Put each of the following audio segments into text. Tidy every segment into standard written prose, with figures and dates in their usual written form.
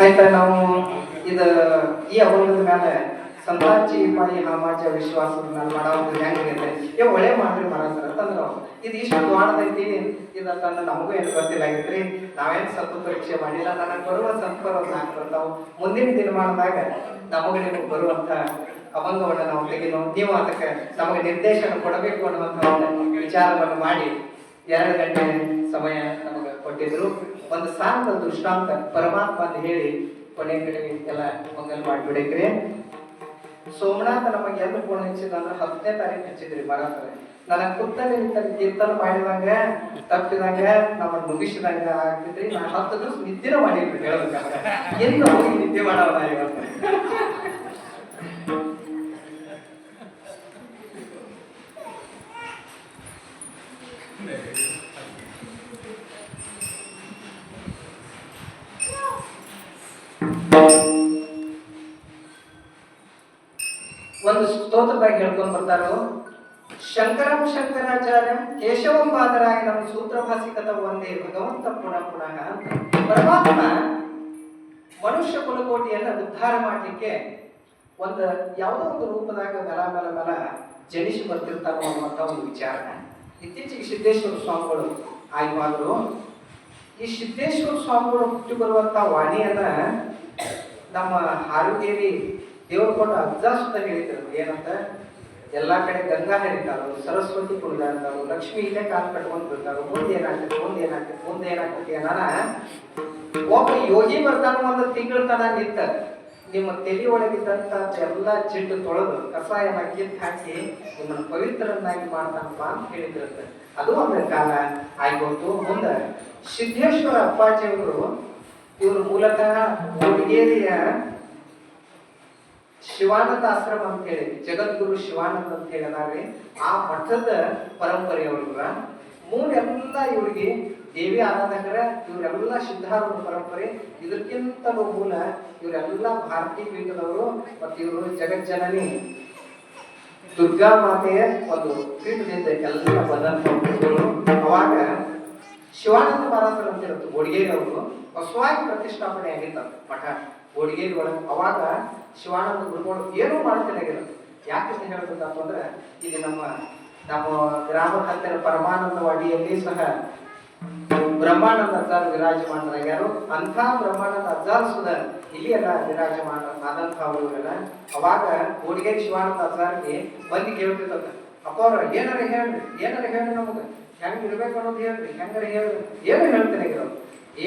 ಆಯ್ತಾ ನಾವು ಇದು ಈ ಅವಂಗದ ಮೇಲೆ ಸಂತಾಚಿ ಪಾಯಿ ಹಾಮಾಚ ವಿಶ್ವಾಸದ ಮೇಲೆ ಮಾಡೋದು ಹೆಂಗಿದೆ ಏ ಒಳ್ಳೆ ಮಾಡ್ರಿ ಮರಂದ್ರ ಅಂತಂದ್ರ ಇದು ಇಷ್ಟು ದ್ವಾಡದೈತಿ ಇದನ್ನ ನಮಗೂ ಏನು ಗೊತ್ತಿಲ್ಲಾಗಿತ್ರಿ ನಾವೇನು ಸ್ವಲ್ಪ ಪರೀಕ್ಷೆ ಮಾಡಿಲ್ಲ ನನಗೆ ಬರುವ ಸಂಸ್ಕಾರ ನಾಲ್ಕು ಬರ್ತಾವು ಮುಂದಿನ ದಿನಮಾನದಾಗ ನಮಗೆ ನಿಮಗೆ ಬರುವಂತ ಅಭಂಗವನ್ನು ನಾವು ತೆಗೆದು ನೀವು ಅದಕ್ಕೆ ನಮಗೆ ನಿರ್ದೇಶನ ಕೊಡಬೇಕು ಅನ್ನುವಂಥ ವಿಚಾರವನ್ನು ಮಾಡಿ 2 ಗಂಟೆ ಸಮಯ ನಮಗೆ ಕೊಟ್ಟಿದ್ರು. ಒಂದು ಸಾಂತ ದೃಷ್ಟಾಂತ ಪರಮಾತ್ಮ ಅಂತ ಹೇಳಿ ಕೊನೆ ಕಡೆ ಎಲ್ಲ ಮಂಗಲ್ ಮಾಡಿಬಿಡಕ್ರಿ. ಸೋಮನಾಥ ನಮಗೆ ಎಂದು ಫೋನ್ ಹಚ್ಚಿದ ಅಂದ್ರೆ 10ನೇ ತಾರೀಕು ಹಚ್ಚಿದ್ರಿ ಮರಾತ್ರಿ. ನನಗೆ ಕುತ್ತಲ್ಲಿ ಕೀರ್ತನ ಮಾಡಿದಂಗ ತಪ್ಪಿದಂಗ ನಮ್ಮನ್ನು ಮುಗಿಸಿದಂಗ ಆಗ್ತಿದ್ರಿ. ನಾನು 10 ದಿವಸ ನಿದ್ದಿನ ಮಾಡಿದ್ರಿ ಹೇಳ್ಬೇಕಾದ್ರೆ ಎಂದು ಹೋಗಿ ನಿದ್ದೆ ಮಾಡವ ಇವತ್ತು. ಒಂದು ಸ್ತೋತ್ರದಾಗ ಹೇಳ್ಕೊಂಡು ಬರ್ತಾರೋ, ಶಂಕರಂ ಶಂಕರಾಚಾರ್ಯಂ ಕೇಶವಂ ಪಾದರಾಯಣಂ ಸೂತ್ರಭಾಸಿಕತ ಒಂದೇ ಭಗವಂತ ಪುನಃ ಪುನಃ. ಪರಮಾತ್ಮ ಮನುಷ್ಯ ಕುಲಕೋಟಿಯನ್ನ ಉದ್ಧಾರ ಮಾಡಲಿಕ್ಕೆ ಒಂದು ಯಾವುದೋ ಒಂದು ರೂಪದಾಗ ಬಲ ಜನಿಸಿ ಬರ್ತಿರ್ತಾರೋ ಅನ್ನುವಂಥ ಒಂದು ವಿಚಾರ. ಇತ್ತೀಚೆಗೆ ಸಿದ್ದೇಶ್ವರ ಸ್ವಾಮಿಗಳು ಆಯ್ವಾದ್ರು. ಈ ಸಿದ್ದೇಶ್ವರ ಸ್ವಾಮಿಗಳು ಹುಟ್ಟಿ ಬರುವಂತ ವಾಣಿಯನ್ನ ನಮ್ಮ ಹಾರುಗೇರಿ ದೇವ್ರ ಕೊಂಡು ಅಜ್ಜ ಸುತ್ತ ಹೇಳಿದ್ರು. ಏನಂತ ಎಲ್ಲಾ ಕಡೆ ಗಂಗಾ ಹರಿತಾರು, ಸರಸ್ವತಿ ಕುಣಿದಾಡ್ತಾರು, ಲಕ್ಷ್ಮಿ ಇಲ್ಲೇ ಕಾಲು ಕಟ್ಕೊಂಡು ಬಿಡ್ತಾರು. ಮುಂದೆ ಏನಾಗ್ತೈತಿ ಅನಾನ ಒಬ್ಬ ಯೋಗಿ ಬರ್ತಾನ ಒಂದು ತಿಂಗಳ ತನ ನಿಂತ ನಿಮ್ಮ ತಲೆ ಒಳಗಿದ್ದಂತ ಎಲ್ಲ ಜಿಡ್ಡು ತೊಳೆದು ಕಸಾಯನ ಕಿತ್ತು ಹಾಕಿ ನಿಮ್ಮನ್ನು ಪವಿತ್ರರನ್ನಾಗಿ ಮಾಡ್ತಾನಪ್ಪ ಅಂತ ಹೇಳಿದ್ರಂತೆ. ಅದು ಒಂದು ಕಾಲ ಆಗೋಯ್ತು. ಮುಂದೆ ಸಿದ್ದೇಶ್ವರ ಅಪ್ಪಾಜಿಯವರು ಇವರು ಮೂಲತಃ ಹುಡುಗೇರಿಯ ಶಿವಾನಂದ ಆಶ್ರಮ ಅಂತ ಹೇಳಿ ಜಗದ್ಗುರು ಶಿವಾನಂದ ಅಂತ ಹೇಳಿದಾರೆ. ಆ ಮಠದ ಪರಂಪರೆಯವ್ರ ಮೂರೆಲ್ಲ ಇವ್ರಿಗೆ ದೇವಿ ಆರಾಧಕರ, ಇವರೆಲ್ಲ ಸಿದ್ಧಾರೂಢ ಪರಂಪರೆ. ಇದಕ್ಕಿಂತಲೂ ಮೂಲ ಇವರೆಲ್ಲ ಭಾರತೀಯ ಪೀಠದವರು. ಮತ್ತು ಇವರು ಜಗಜ್ಜನನಿ ದುರ್ಗಾ ಮಾತೆಯ ಒಂದು ಪೀಠದಿಂದ ಎಲ್ಲ ಬಂದಂತವರು. ಅವಾಗ ಶಿವಾನಂದ ಮಹಾರಾಜರು ಅಂತ ಇರುತ್ತೆ ಗೋಡಿಗೇರಿ ಅವರು ಹೊಸವಾಗಿ ಪ್ರತಿಷ್ಠಾಪನೆ ಆಗಿತ್ತ ಮಠ ಗೋಡಿಗೇರಿ ಒಳಗೆ. ಅವಾಗ ಶಿವಾನಂದ ಗುರುಗಳು ಏನೂ ಮಾಡ್ತಿರಾಗಿರೋದು. ಯಾಕೆ ಹೇಳ್ಬೇಕಂತ ಅಂದ್ರೆ ಇಲ್ಲಿ ನಮ್ಮ ಗ್ರಾಮದ ಹತ್ತಿರ ಪರಮಾನಂದ ವಾಡಿಯಲ್ಲಿ ಸಹ ಬ್ರಹ್ಮಾನಂದ ಅಜ್ಜಾರ್ ವಿರಾಜಮಾನರಾಗ್ಯಾರು. ಅಂಥ ಬ್ರಹ್ಮಾನಂದ ಅಜ್ಜಾರ್ ಸುದ ಇಲ್ಲಿ ಎಲ್ಲ ವಿರಾಜಮಾನ ಆದಂಥ ಅವರೆಲ್ಲ. ಅವಾಗ ಗೋಡಿಗೇರಿ ಶಿವಾನಂದ ಅಜ್ಜಾರ್ಗೆ ಬಂದು ಕೇಳ್ತಿರ್ತದ, ಅಪ್ಪ ಅವ್ರ ಏನಾರ ಹೇಳ್ರಿ ನಮಗೆ ಹೆಂಗ್ ಇರ್ಬೇಕು ಅನ್ನೋದು ಹೇಳ್ರಿ, ಹೆಂಗಾರ ಹೇಳ್ರಿ. ಏನು ಹೇಳ್ತೇನೆ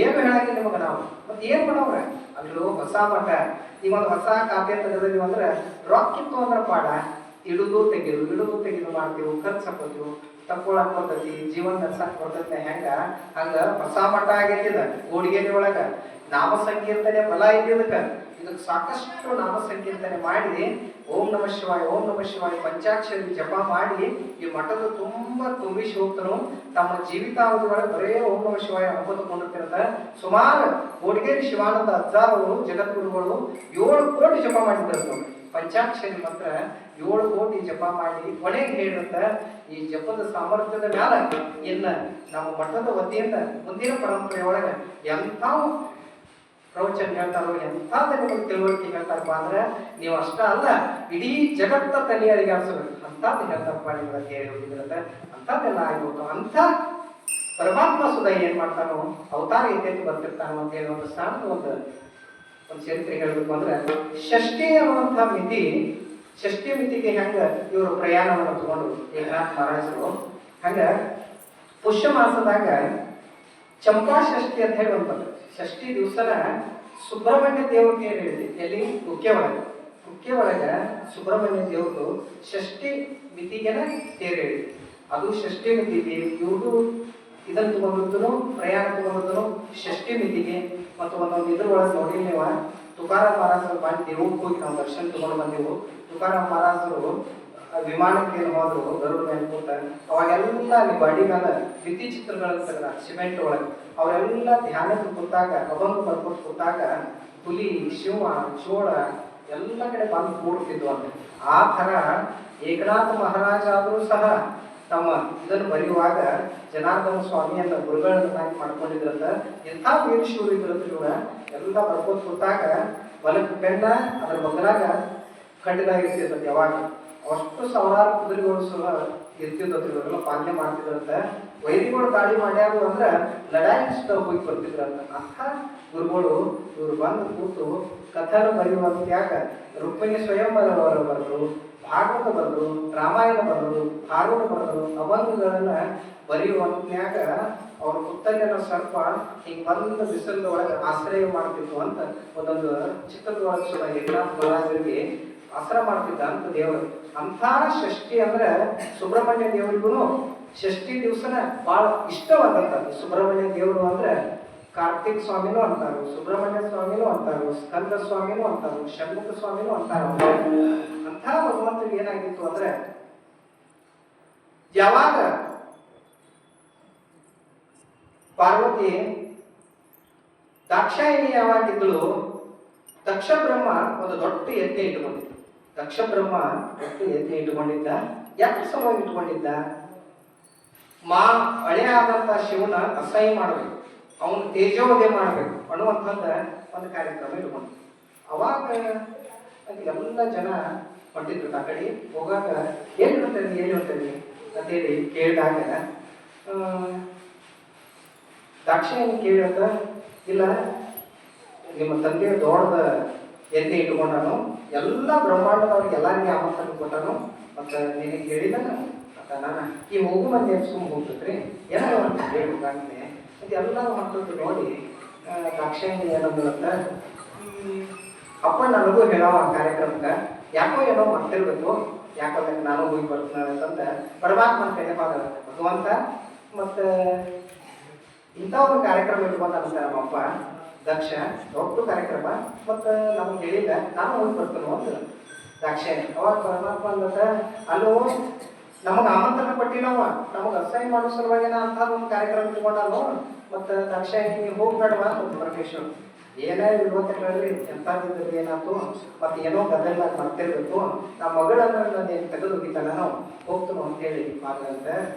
ಏನು ಹೇಳಕ್ಕೆ ನಿಮಗ ನಾವು ಮತ್ತೆ ಏನ್ ಮಾಡವ್ರ ಅಲ್ಲೂ ಹೊಸ ಮಠ. ಈಗ ಒಂದು ಹೊಸ ಕಾಪಿ ತೆಗೆದಿದ್ದೀವಿ ಅಂದ್ರೆ ರೊಕ್ಕಿತ್ತು ಅಂದ್ರೆ ಪಾಡ ಇಡುದು ತೆಗೆದು ಮಾಡ್ತೀವಿ, ಖರ್ಚು ಹಾಕೋತೀವಿ, ತಕ್ಕೊಳಕ್ ಬರ್ತೈತಿ, ಜೀವನ ನಡ್ಸಕ್ ಬರ್ತೈತೆ. ಹಂಗ ಹೊಸ ಮಠ ಆಗೈತಿದ ಗೋಡಿಗೇರಿ ಒಳಗ. ನಾಮ ಸಂಕೀರ್ತನೆ ಬಲ ಇದ್ದಿದ್ದಕ್ಕ ಇದಕ್ಕೆ ಸಾಕಷ್ಟು ನಾಮ ಸಂಕೀರ್ತನೆ ಮಾಡಿ ಓಂ ನಮ ಶಿವಾಯ ಪಂಚಾಕ್ಷರಿ ಜಪ ಮಾಡಿ ಈ ಮಠದ ತುಂಬಾ ತುಂಬಿಸಿ ಹೋಗ್ತಾನು. ತಮ್ಮ ಜೀವಿತಾವಧಿ ಒಳಗೆ ಬರೇ ಓಂ ನಮ ಶಿವಾಯ ಅಂಬುದುಕೊಂಡಿರ್ತಿರ್ತ. ಸುಮಾರು ಗೋಡಿಗೇರಿ ಶಿವಾನಂದ ಅಜ್ಜಾರವರು ಜಗದ್ಗುರುಗಳು 7 ಕೋಟಿ ಜಪ ಮಾಡಿರ್ತಾರೆ. ಪಂಚಾಕ್ಷರಿ ಮಾತ್ರ 7 ಕೋಟಿ ಜಪ ಮಾಡಿ ಕೊನೆಗೆ ಹೇಳಿರುತ್ತ ಈ ಜಪದ ಸಾಮರ್ಥ್ಯದ ಮ್ಯಾಲ ಇನ್ನ ನಮ್ಮ ಮಠದ ವತಿಯಿಂದ ಮುಂದಿನ ಪರಂಪರೆ ಒಳಗ ಎಂಥ ಪ್ರವಚನ ಹೇಳ್ತಾರೋ, ಎಂಥದ್ದು ನಿಮಗೆ ತಿಳುವಳಿಕೆ ಹೇಳ್ತಾರಪ್ಪ ಅಂದ್ರೆ ನೀವು ಅಷ್ಟ ಅಲ್ಲ ಇಡೀ ಜಗತ್ತ ತಲೆಯರಿಗೆ ಅನ್ಸಬೇಕು ಅಂಥದ್ದು ಹೇಳ್ತಾರಪ್ಪ ನಿಮ್ಗೆ ಅಂತ ಹೇಳಿ ಹೋಗಿದ್ರಂತೆ. ಅಂಥದ್ದೆಲ್ಲ ಆಗಿರ್ಬೋದು. ಅಂಥ ಪರಮಾತ್ಮ ಸುದ ಏನ್ ಮಾಡ್ತಾನೋ ಅವತಾರ ಎತ್ತೆತ್ತಿ ಬರ್ತಿರ್ತಾನೋ ಅಂತ ಹೇಳಿ ಒಂದು ಸ್ಥಾನದ ಒಂದು ಚರಿತ್ರೆ ಹೇಳ್ಬೇಕು ಅಂದ್ರೆ ಷಷ್ಠಿ ಅನ್ನುವಂಥ ಮಿತಿ, ಷಷ್ಠಿ ಮಿತಿಗೆ ಹೆಂಗ ಇವರು ಪ್ರಯಾಣವನ್ನು ತಗೊಂಡು ಏಕನಾಥ ಮಹಾರಾಜರು. ಹಂಗ ಪುಷ್ಯ ಮಾಸದಾಗ ಚಂಪಾ ಷಷ್ಠಿ ಅಂತ ಹೇಳಿ ಒಂದು ಷಷ್ಠಿ ದಿವಸನ ಸುಬ್ರಹ್ಮಣ್ಯ ದೇವ್ರ ತೇರು ಹೇಳಿದೆ. ಎಲ್ಲಿ ಕುಕ್ಕೆ ಒಳಗ ಸುಬ್ರಹ್ಮಣ್ಯ ದೇವ್ರದು ಷಷ್ಠಿ ಮಿತಿಗೆನ ತೇರು ಹೇಳಿದೆ. ಅದು ಷಷ್ಠಿ ಮಿತಿಗೆ ಇವರು ಇದನ್ನು ತಗೊಂಡಿದ್ದನು, ಪ್ರಯಾಣ ತಗೊಂಡಿದ್ದನು ಷಷ್ಠಿ ಮಿತಿಗೆ. ಮತ್ತು ಒಂದೊಂದು ಇದ್ರೊಳಗೆ ನೋಡಿ ನೀವು ತುಕಾರಾಮ್ ಮಹಾರಾಜರು ಮಾಡಿ ದೇವಕ್ಕೆ ಹೋಗಿ ನಾವು ದರ್ಶನ ತಗೊಂಡು ಬಂದೆವು. ತುಕಾರಾಮ್ ಮಹಾರಾಜರು ವಿಮಾನಕ್ಕೆ ಹೋದ್ರು ಗರುಡ ಮೇಲೆ ಕೂತ. ಅವಾಗೆಲ್ಲ ಅಲ್ಲಿ ಬಾಡಿ ಮೇಲೆ ಭಿತ್ತಿ ಚಿತ್ರಗಳನ್ನು ತೆಗೆದ ಸಿಮೆಂಟ್ ಒಳಗೆ. ಅವರೆಲ್ಲ ಧ್ಯಾನಕ್ಕೆ ಕೂತಾಗ ಅಭಂಗ ಬರ್ಕೊಂಡು ಕೂತಾಗ ಹುಲಿ, ಶಿವ, ಚೋಳ ಎಲ್ಲ ಕಡೆ ಬಂದು ಕೂಡ್ತಿದ್ವು ಅಂತ. ಆ ಥರ ಏಕನಾಥ ಮಹಾರಾಜ ಆದರೂ ಸಹ ತಮ್ಮ ಇದನ್ನು ಬರೆಯುವಾಗ ಜನಾರ್ದನ ಸ್ವಾಮಿಯನ್ನ ಗುರುಗಳನ್ನಾಗಿ ಮಾಡ್ಕೊಂಡಿದ್ರಂತ. ಎಂಥ ವೀರಶೂರ ಇದ್ರಂತ ಇವ್ರ ಎಲ್ಲ ಬರ್ಕೋತ ಕೂತಾಗ ಹೊಲಕ್ಕೆ ಬೆನ್ನ ಅದ್ರ ಬಗಲಾಗ ಖಡ್ಗ ಇರ್ತಿರ್ತದೆ. ಯಾವಾಗ ಅಷ್ಟು ಸಾವಿರಾರು ಕುದುರೆಗಳು ಸಹ ಇರ್ತಿದ್ದವು. ಇವರೆಲ್ಲ ಪಾಲನೆ ಮಾಡ್ತಿದ್ರಂತ. ವೈರಿಗಳು ದಾಳಿ ಮಾಡ್ಯಾರು ಅಂದ್ರ ಲಡಾಯಿಸ್ತ ಹೋಗಿ ಬರ್ತಿದ್ರಂತ. ಅಂಥ ಗುರುಗಳು ಇವ್ರು ಬಂದು ಕೂತು ಕಥನ ಬರೆಯುವಂತ ಯಾಕ ರುಕ್ಮಿಣಿ ಸ್ವಯಂವರ ಬರೆದ್ರು, ಭಾಗವತ ಬರೆದ್ರು, ರಾಮಾಯಣ ಬರೆದ್ರು, ಭಾರತ ಬರೆದ್ರು, ಅಭಂಗಗಳನ್ನ ಬರೆಯುವಂತ್ನ್ಯಾಗ ಅವ್ರ ಪುಸ್ತಕನ ಸ್ವಲ್ಪ ಹಿಂಗ್ ಬಂದ ಬಿಸಿಲೊಳಗೆ ಆಶ್ರಯ ಮಾಡ್ತಿತ್ತು ಅಂತ ಒಂದೊಂದು ಚಿತ್ರದೊಳಗೆ ಸುದ ಏಕನಾಥರಿಗೆ ಆಶ್ರಯ ಮಾಡ್ತಿದ್ದ ಅಂತ ದೇವರು. ಅಂಥ ಷಷ್ಠಿ ಅಂದ್ರೆ ಸುಬ್ರಹ್ಮಣ್ಯ ದೇವರಿಗೂ ಷಷ್ಠಿ ದಿವಸನ ಬಹಳ ಇಷ್ಟವಾದಂಥದ್ದು. ಸುಬ್ರಹ್ಮಣ್ಯ ದೇವರು ಅಂದ್ರೆ ಕಾರ್ತಿಕ್ ಸ್ವಾಮಿನೂ ಅಂತಾರು, ಸುಬ್ರಹ್ಮಣ್ಯ ಸ್ವಾಮಿನೂ ಅಂತಾರು, ಸ್ಕಂದ ಸ್ವಾಮಿನೂ ಅಂತಾರು, ಷಣ್ಮುಖ ಸ್ವಾಮಿನೂ ಅಂತಾರ. ಅಂಥ ಭಗವಂತನಿಗೆ ಏನಾಗಿತ್ತು ಅಂದ್ರೆ ಯಾವಾಗ ಪಾರ್ವತಿ ದಾಕ್ಷಾಯಿಣಿ ಯಾವಾಗಿದ್ದಳು, ದಕ್ಷ ಬ್ರಹ್ಮ ಒಂದು ದೊಡ್ಡ ಯಜ್ಞ ಇಟ್ಟುಕೊಂಡಿದ್ದ. ದಕ್ಷ ಬ್ರಹ್ಮ ದೊಡ್ಡ ಯಜ್ಞ ಇಟ್ಟುಕೊಂಡಿದ್ದ. ಯಾಕೆ ಸಲುವಾಗಿ ಇಟ್ಟುಕೊಂಡಿದ್ದ? ಹಳೆಯ ಆದಂತ ಶಿವನ ಅಸಹ್ಯ ಮಾಡ್ಬೇಕು, ಅವನು ತೇಜೋವಧೆ ಮಾಡ್ಬೇಕು ಅನ್ನುವಂಥದ್ದ ಒಂದು ಕಾರ್ಯಕ್ರಮ ಇಟ್ಕೊಂಡು ಅವಾಗ ಎಲ್ಲ ಜನ ಹೊಂಟಿದ್ರು. ಆ ಕಡೆ ಹೋಗಾಗ ಎಲ್ಲಿ ಹೊಂಟೇನಿ ಅಂತೇಳಿ ಕೇಳಿದಾಗ ದಾಕ್ಷಾಯಿಣಿ ಕೇಳತ್ತ, ಇಲ್ಲ ನಿಮ್ಮ ತಂದೆಯ ದೊಡ್ಡದ ಯಜ್ಞ ಇಟ್ಕೊಂಡಾನು, ಎಲ್ಲ ಬ್ರಹ್ಮಾಂಡದವ್ರಿಗೆ ಎಲ್ಲರಿಗೆ ಆಮಂತ್ರಣ ಕೊಟ್ಟಾನು, ಮತ್ತು ನಿನಗೆ ಹೇಳಿದ ಮತ್ತು ನಾನು ಈ ಹೋಗು ಮಂದಿ ಸುಮ್ಮ ಹೋಗ್ತೈತ್ರಿ ಏನೋ ಹೇಳ್ಬೇಕಾಗ್ತದೆ ಮತ್ತು ಎಲ್ಲರೂ ಹೊಂಟದ್ದು ನೋಡಿ ದಾಕ್ಷಾಯಿಣಿ ಏನಂತ, ಅಪ್ಪ ನನಗೂ ಹೇಳೋ ಆ ಕಾರ್ಯಕ್ರಮಕ್ಕೆ ಯಾಕೋ ಏನೋ ಮಾಡ್ತಿರ್ಬೇಕು, ಯಾಕಂದ್ರೆ ನಾನು ಹೋಗಿ ಬರ್ತೀನಿ ಅಂತಂದ ಪರಮಾತ್ಮನ ಕೈಪಾದ ಭಗವಂತ ಮತ್ತು ಇಂಥ ಒಂದು ಕಾರ್ಯಕ್ರಮ ಇಟ್ಕೊಂಡ ನಮ್ಮಪ್ಪ ದಕ್ಷ, ದೊಡ್ಡ ಕಾರ್ಯಕ್ರಮ ಮತ್ತು ನಮ್ಗೆ ಹೇಳಿಲ್ಲ, ನಾನು ಹೋಗಿ ಬರ್ತೇನೆ ಅಂತ ದಾಕ್ಷಾಯಿಣಿ. ಅವಾಗ ಪರಮಾತ್ಮ ಅಂದ, ಅಲ್ಲೋ ನಮಗೆ ಆಮಂತ್ರಣ ಕೊಟ್ಟಿಲ್ಲವ, ನಮಗೆ ಅಸಹ್ಯ ಮಾಡೋ ಸಲುವಾಗಿನ ಅಂತ ಒಂದು ಕಾರ್ಯಕ್ರಮ ಇಟ್ಕೊಂಡಲ್ಲೋ, ಮತ್ತು ದಾಕ್ಷಾಯಿಣಿ ಹೋಗ್ಬೇಡವಾ ಅಂತ ಪರಮೇಶ್ವರ. ಏನೇ ಇವತ್ತು ಹೇಳ್ರಿ ಎಂತಾದಿದ್ರೆ ಏನಾಯ್ತು, ಮತ್ತು ಏನೋ ಗದ್ದಲ್ಲಾಗಿ ಮಾಡ್ತಿರ್ಬೇಕು, ನಮ್ಮ ಮಗಳನ್ನ ನಾನು ತೆಗೆದು ಹೋಗಿದ್ದಾನ ನಾವು ಹೋಗ್ತನೋ ಅಂತೇಳಿ ಮಾತಾಡಂತ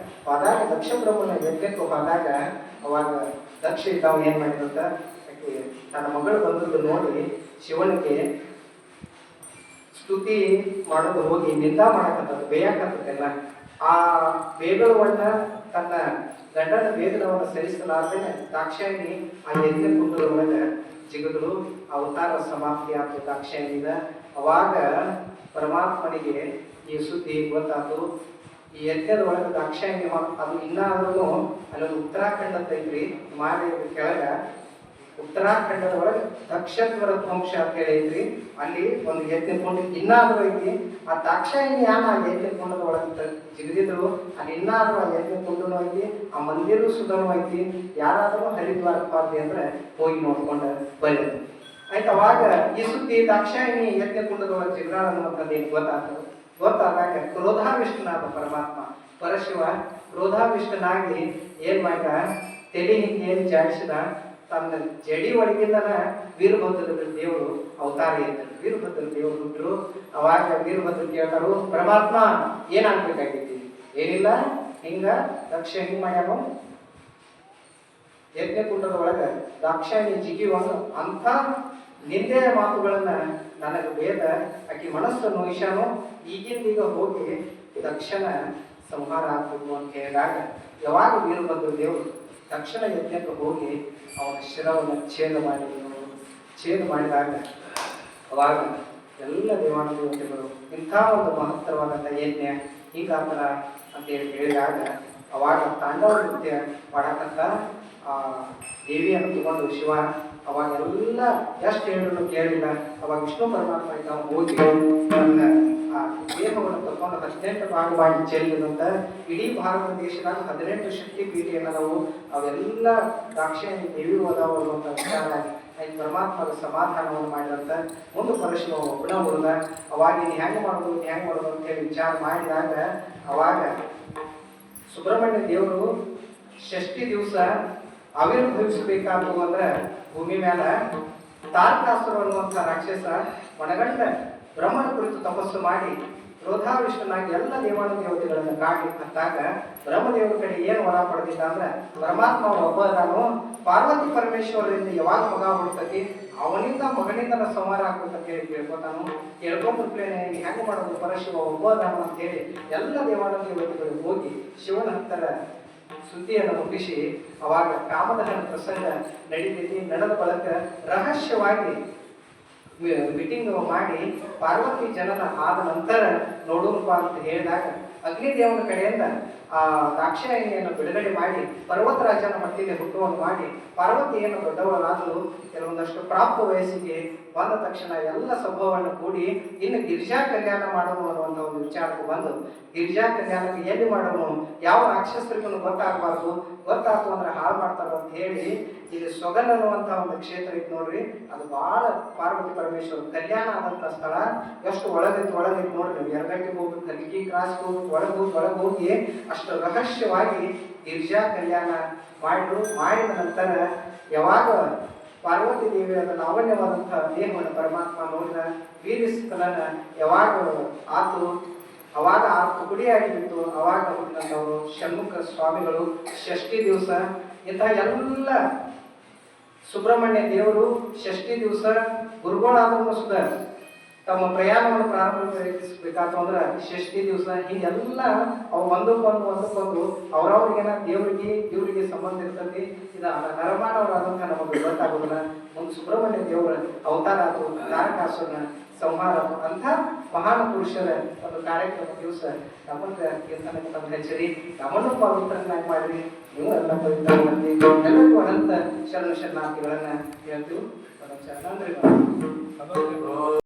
ಹೋದಾಗ ದಕ್ಷ ಬ್ರಹ್ಮನ ಯಜ್ಞಕ್ಕೆ ಹೋದಾಗ ಅವಾಗ ದಕ್ಷ ಇದ್ದಾವ ಏನು ಮಾಡಿದಂತ ತನ್ನ ಮಗಳು ಬಂದದ್ದು ನೋಡಿ ಶಿವನಿಗೆ ಸ್ತುತಿ ಮಾಡೋದು ಹೋಗಿ ನಿಂದ ಮಾಡಕತ್ತದ್ದು, ಬೇಯಕತ್ತದೆಲ್ಲ. ಆ ಬೇಗಳವನ್ನ ತನ್ನ ಗಂಡನ ಬೇಗನವನ್ನು ಸರಿಸಲಾರ್ದೇನೆ ದಾಕ್ಷಾಯಿಣಿ ಆ ಯಜ್ಞ ಕುಂಡದೊಳಗೆ ಜಿಗದ್ರು. ಅವತಾರ ಸಮಾಪ್ತಿ ಆಯ್ತು ದಾಕ್ಷಾಯಿಣಿದ. ಅವಾಗ ಪರಮಾತ್ಮನಿಗೆ ಈ ಸುದ್ದಿ ಗೊತ್ತಾಯ್ತು. ಈ ಯಜ್ಞದ ಒಳಗೆ ದಾಕ್ಷಾಯಿಣಿ ಅದು ಇನ್ನಾದ್ರೂ ಅಲ್ಲೊಂದು ಉತ್ತರಾಖಂಡ ಅಂತ ಐತ್ರಿ, ಮಾರಿ ಕೆಳಗ ಉತ್ತರಾಖಂಡದ ಒಳಗೆ ದಕ್ಷಧ್ವರ ವಂಶ ಅಂತ ಹೇಳಿ ಐತ್ರಿ. ಅಲ್ಲಿ ಒಂದು ಯಜ್ಞ ಕೊಂಡ ಇನ್ನಾದ್ರೂ ಐತಿ. ಆ ದಾಕ್ಷಾಯಿಣಿ ಯಾನ ಆ ಯಜ್ಞ ಕೊಂಡದ ಒಳಗೆ ಜಿಗಿದಿದ್ರು, ಅಲ್ಲಿ ಇನ್ನಾದ್ರೂ ಆ ಯಜ್ಞ ಕೊಂಡನು ಐತಿ, ಆ ಮಂದಿರ ಸುಧನೂ ಐತಿ. ಯಾರಾದ್ರೂ ಹರಿದ್ವಾರ ಪಾರ್ಟಿ ಅಂದ್ರೆ ಹೋಗಿ ನೋಡ್ಕೊಂಡು ಬರೋದು ಆಯ್ತು. ಅವಾಗ ಈ ಸುದ್ದಿ ದಾಕ್ಷಾಯಿಣಿ ಯಜ್ಞ ಕುಂಡದ ಒಳಗೆ ಜಿಗ್ರಾಳ ಅನ್ನುವಂಥದ್ದು ಏನು ಗೊತ್ತಾಗ್ತದೆ. ಗೊತ್ತಾದಾಗ ಕ್ರೋಧಾವಿಷ್ಟನಾದ ಪರಮಾತ್ಮ ಪರಶಿವ ಕ್ರೋಧಾವಿಷ್ಟನಾಗಿ ಏನ್ ಮಾಡ ತೆಲಿ ಹಿಂಗೆ ಏನ್ ಜಾಡಿಸಿದ, ತನ್ನ ಜಡಿ ಒಳಗಿಂದನ ವೀರಭದ್ರ ದೇವರು ಅವತಾರ ಇದ್ದರು. ವೀರಭದ್ರ ದೇವರು ಹುಟ್ಟರು. ಅವಾಗ ವೀರಭದ್ರ ಕೇಳ್ತಾರು, ಪರಮಾತ್ಮ ಏನಾಗ್ಬೇಕಾಗಿತ್ತು? ಏನಿಲ್ಲ, ಹಿಂಗ ದಕ್ಷ ಹಿಂಗ್ ಮಾಡ್ಯಾನು ಯಜ್ಞ ಕುಂಡದ ಒಳಗ ದಾಕ್ಷಾಯಿಣಿ ಜಿಗಿವನು ಅಂಥ ನಿಂದೆ ಮಾತುಗಳನ್ನ ನನಗೆ ವೇದ ಆಕಿ ಮನಸ್ಸು ನೋಯಿಶಾನು, ಈಗಿಂದೀಗ ಹೋಗಿ ದಕ್ಷನ ಸಂಹಾರ ಆಗ್ಬೇಕು ಅಂತ ಹೇಳಿದಾಗ ಯಾವಾಗ ವೀರಭದ್ರ ದೇವರು ದಕ್ಷಿಣ ಯಜ್ಞಕ್ಕೆ ಹೋಗಿ ಅವನ ಶಿರವನ್ನು ಛೇದ ಮಾಡಿದಾಗ ಅವಾಗ ಎಲ್ಲ ದೇವಾನುದೇವತೆಗಳು ಇಂಥ ಒಂದು ಮಹತ್ತರವಾದಂಥ ಯಜ್ಞ ಹೀಗಾತರ ಅಂತೇಳಿ ಹೇಳಿದಾಗ ಅವಾಗ ತಾಂಡವ ನೃತ್ಯ ಮಾಡಕ್ಕಂತ ಆ ದೇವಿಯನ್ನು ತಗೊಂಡು ಶಿವ ಅವಾಗೆಲ್ಲ ಎಷ್ಟು ಹೇಳಿದ್ರು ಕೇಳಿಲ್ಲ. ಅವಾಗ ವಿಷ್ಣು ಪರಮಾತ್ಮ ನಾವು ಹೋಗಿ ಆ ದೇಹವನ್ನು ತಗೊಂಡು 18 ಭಾಗ ಮಾಡಿ ಚೆಲ್ಲಿದಂತ ಇಡೀ ಭಾರತ ದೇಶದಾಗ 18 ಶಕ್ತಿ ಪೀಠ ಏನದವು ಅವೆಲ್ಲ ದಾಕ್ಷಾಯಿಣಿ ದೇವಿ ಹೋದವು ಅನ್ನುವಂಥ ವಿಚಾರ ಆಯ್ತು. ಪರಮಾತ್ಮದ ಸಮಾಧಾನವನ್ನು ಮಾಡಿದಂತ ಮುಂದೆ ಪರಶಿವ ಒಬ್ಬನ ಉಳಿದ. ಅವಾಗ ನೀನು ಹೆಂಗೆ ಮಾಡೋದು ಅಂತ ಹೇಳಿ ವಿಚಾರ ಮಾಡಿದಾಗ ಅವಾಗ ಸುಬ್ರಹ್ಮಣ್ಯ ದೇವರು ಷಷ್ಠಿ ದಿವಸ ಆವಿರ್ಭವಿಸಬೇಕಾದ್ರು ಅಂದ್ರೆ ಭೂಮಿ ಮೇಲೆ ತಾರಕಾಸುರ ಅನ್ನುವಂಥ ರಾಕ್ಷಸ ಮನಗಂಡ ಬ್ರಹ್ಮನ ಕುರಿತು ತಪಸ್ಸು ಮಾಡಿ ಕ್ರೋಧಾವಿಷ್ಟನಾಗಿ ಎಲ್ಲ ದೇವಾನು ದೇವತೆಗಳನ್ನ ಕಾಡ್ಲಿಕ್ಕೆ ಹತ್ತಾಗ ಬ್ರಹ್ಮದೇವರ ಕಡೆ ಏನು ವರ ಪಡೆದಿದ್ದ ಅಂದ್ರೆ ಪರಮಾತ್ಮ ಒಬ್ಬ ನಾನು ಪಾರ್ವತಿ ಪರಮೇಶ್ವರರಿಂದ ಯಾವಾಗ ಮಗ ಹುಡ್ತತಿ ಅವನಿಂದ ಮಗನಿಂದ ಸಂಹಾರ ಆಗ್ಬೇಕಂತ ಹೇಳಿ ಕೇಳ್ಕೊತಾನು. ಕೇಳ್ಕೊಂಡ್ಬಿಟ್ಲೇನೆ ಹೆಂಗ್ ಮಾಡೋದು ಪರಶಿವ ಒಬ್ಬ ನಾನು ಅಂತ ಹೇಳಿ ಎಲ್ಲ ದೇವಾನು ದೇವತೆಗಳು ಹೋಗಿ ಶಿವನ ಹತ್ತರ ಸುದ್ದಿಯನ್ನು ಮುಗಿಸಿ ಅವಾಗ ಕಾಮದಹನ ಪ್ರಸಂಗ ನಡೀತೈತಿ. ನಡೆದ ಬಳಿಕ ರಹಸ್ಯವಾಗಿ ಮೀಟಿಂಗ್ ಮಾಡಿ ಪಾರ್ವತಿ ಜನನ ಆದ ನಂತರ ನೋಡೋಣಪ್ಪ ಅಂತ ಹೇಳಿದಾಗ ಅಗ್ನಿದೇವನ ಕಡೆಯಿಂದ ಆ ದಾಕ್ಷಾಯಿಣಿಯನ್ನು ಬಿಡುಗಡೆ ಮಾಡಿ ಪರ್ವತರಾಜನ ಮಟ್ಟಿಗೆ ಹುಟ್ಟುವನ್ನು ಮಾಡಿ ಪಾರ್ವತಿಯನ್ನು ದೊಡ್ಡವರಾದರೂ ಕೆಲವೊಂದಷ್ಟು ಪ್ರಾಪ್ತ ವಯಸ್ಸಿಗೆ ಬಂದ ತಕ್ಷಣ ಎಲ್ಲ ಸಭಾವನ್ನು ಕೂಡಿ ಇನ್ನು ಗಿರಿಜಾ ಕಲ್ಯಾಣ ಮಾಡೋಣ ಅನ್ನುವಂಥ ಒಂದು ವಿಚಾರಕ್ಕೆ ಬಂದು ಗಿರಿಜಾ ಕಲ್ಯಾಣಕ್ಕೆ ಎಲ್ಲಿ ಮಾಡೋಣ, ಯಾವ ರಾಕ್ಷಸರಿಗೂ ಗೊತ್ತಾಗಬಾರ್ದು, ಗೊತ್ತಾಗ್ತು ಅಂದ್ರೆ ಹಾಳು ಮಾಡ್ತಾರ ಅಂತ ಹೇಳಿ ಇಲ್ಲಿ ಸೊಗಲ್ ಅನ್ನುವಂಥ ಒಂದು ಕ್ಷೇತ್ರ ಇತ್ತು ನೋಡ್ರಿ. ಅದು ಬಹಳ ಪಾರ್ವತಿ ಪರಮೇಶ್ವರ ಕಲ್ಯಾಣ ಆದಂತ ಸ್ಥಳ. ಎಷ್ಟು ಒಳಗಿತ್ತು ನೋಡ್ರಿ, ನೀವು ಎರಗಟ್ಟಿಗೆ ಹೋಗಿ ಕಲ್ಗಿ ಕ್ರಾಸ್ ಹೋಗಿ ಒಳಗೆ ಹೋಗಿ ಅಷ್ಟು ರಹಸ್ಯವಾಗಿ ಗಿರಿಜಾ ಕಲ್ಯಾಣ ಮಾಡಿದ ನಂತರ ಯಾವಾಗ ಪಾರ್ವತಿ ದೇವಿಯ ಲಾವಣ್ಯವಾದಂತಹ ದೇಹವನ್ನು ಪರಮಾತ್ಮ ನೋಡಿದ ವೀರಿಸ್ತಲನ ಯಾವಾಗ ಆತು ಅವಾಗ ಆ ತುಕಡಿಯಾಗಿತ್ತು. ಅವಾಗ ಹುಟ್ಟಿದಂಥವರು ಷಣ್ಮುಖ ಸ್ವಾಮಿಗಳು ಷಷ್ಠಿ ದಿವಸ ಇಂತಹ ಎಲ್ಲ ಸುಬ್ರಹ್ಮಣ್ಯ ದೇವರು ಷಷ್ಠಿ ದಿವಸ ಗುರುಗಳಾದರೂ ಸುದ ತಮ್ಮ ಪ್ರಯಾಣವನ್ನು ಪ್ರಾರಂಭಿಸಬೇಕಾತಂದ್ರೆ ಷಷ್ಠಿ ದಿವಸ ಹೀಗೆಲ್ಲ ಅವು ಒಂದಕ್ಕೊಂದು ಅವ್ರವ್ರಿಗೇನ ದೇವರಿಗೆ ಸಂಬಂಧ ಇರ್ತದೆ. ಇದು ನರಮಾನವರಾದಂಥ ನಮಗೆ ಗೊತ್ತಾಗೋದಿಲ್ಲ. ಒಂದು ಸುಬ್ರಹ್ಮಣ್ಯ ದೇವರ ಅವತಾರ ಆದರೂ ತಾರಕಾಸುರನ ಸಂಹಾರ ಅಂತ ಮಹಾನ್ ಪುರುಷರ ಒಂದು ಕಾರ್ಯಕ್ರಮ ದಿವಸ ನಮಗೆ ಕೀರ್ತನೆ ಹೆಚ್ಚರಿ ನಮ್ಮನ್ನು ಪವಿತ್ರನಾಗಿ ಮಾಡಿರಿ. ನೀವು ಎಲ್ಲ ಪವಿತ್ರ ಮಂದಿ ಎಲ್ಲರಿಗೂ ಅನಂತ ಶರಣ ಶರಣಾರ್ಥಿಗಳನ್ನ ಹೇಳ್ತೀವಿ.